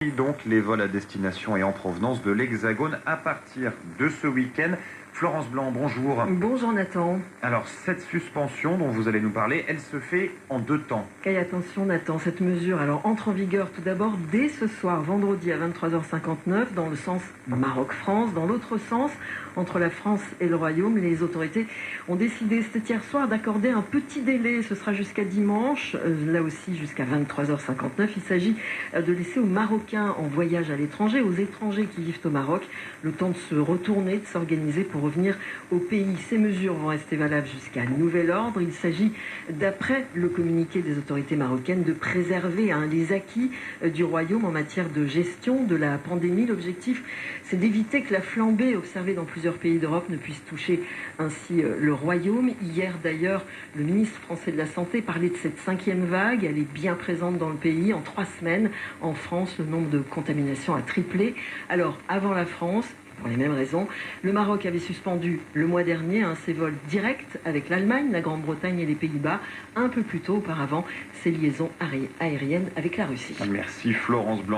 Donc les vols à destination et en provenance de l'Hexagone à partir de ce week-end. Florence Blanc, bonjour. Bonjour Nathan. Alors cette suspension dont vous allez nous parler, elle se fait en deux temps. Et attention Nathan, cette mesure entre en vigueur tout d'abord dès ce soir, vendredi à 23h59, dans le sens Maroc-France. Dans l'autre sens, entre la France et le Royaume, les autorités ont décidé cet hier soir d'accorder un petit délai. Ce sera jusqu'à dimanche, là aussi jusqu'à 23h59. Il s'agit de laisser aux Marocains en voyage à l'étranger, aux étrangers qui vivent au Maroc, le temps de se retourner, de s'organiser pour revenir au pays. Ces mesures vont rester valables jusqu'à nouvel ordre. Il s'agit, d'après le communiqué des autorités marocaines, de préserver les acquis du Royaume en matière de gestion de la pandémie. L'objectif, c'est d'éviter que la flambée observée dans plusieurs pays d'Europe ne puisse toucher ainsi le Royaume. Hier d'ailleurs, le ministre français de la Santé parlait de cette 5e vague. Elle est bien présente dans le pays. En 3 semaines, en France, le nombre de contaminations a triplé. Alors, avant la France, pour les mêmes raisons, le Maroc avait suspendu le mois dernier ses vols directs avec l'Allemagne, la Grande-Bretagne et les Pays-Bas. Un peu plus tôt auparavant, ses liaisons aériennes avec la Russie. Merci Florence Blanc.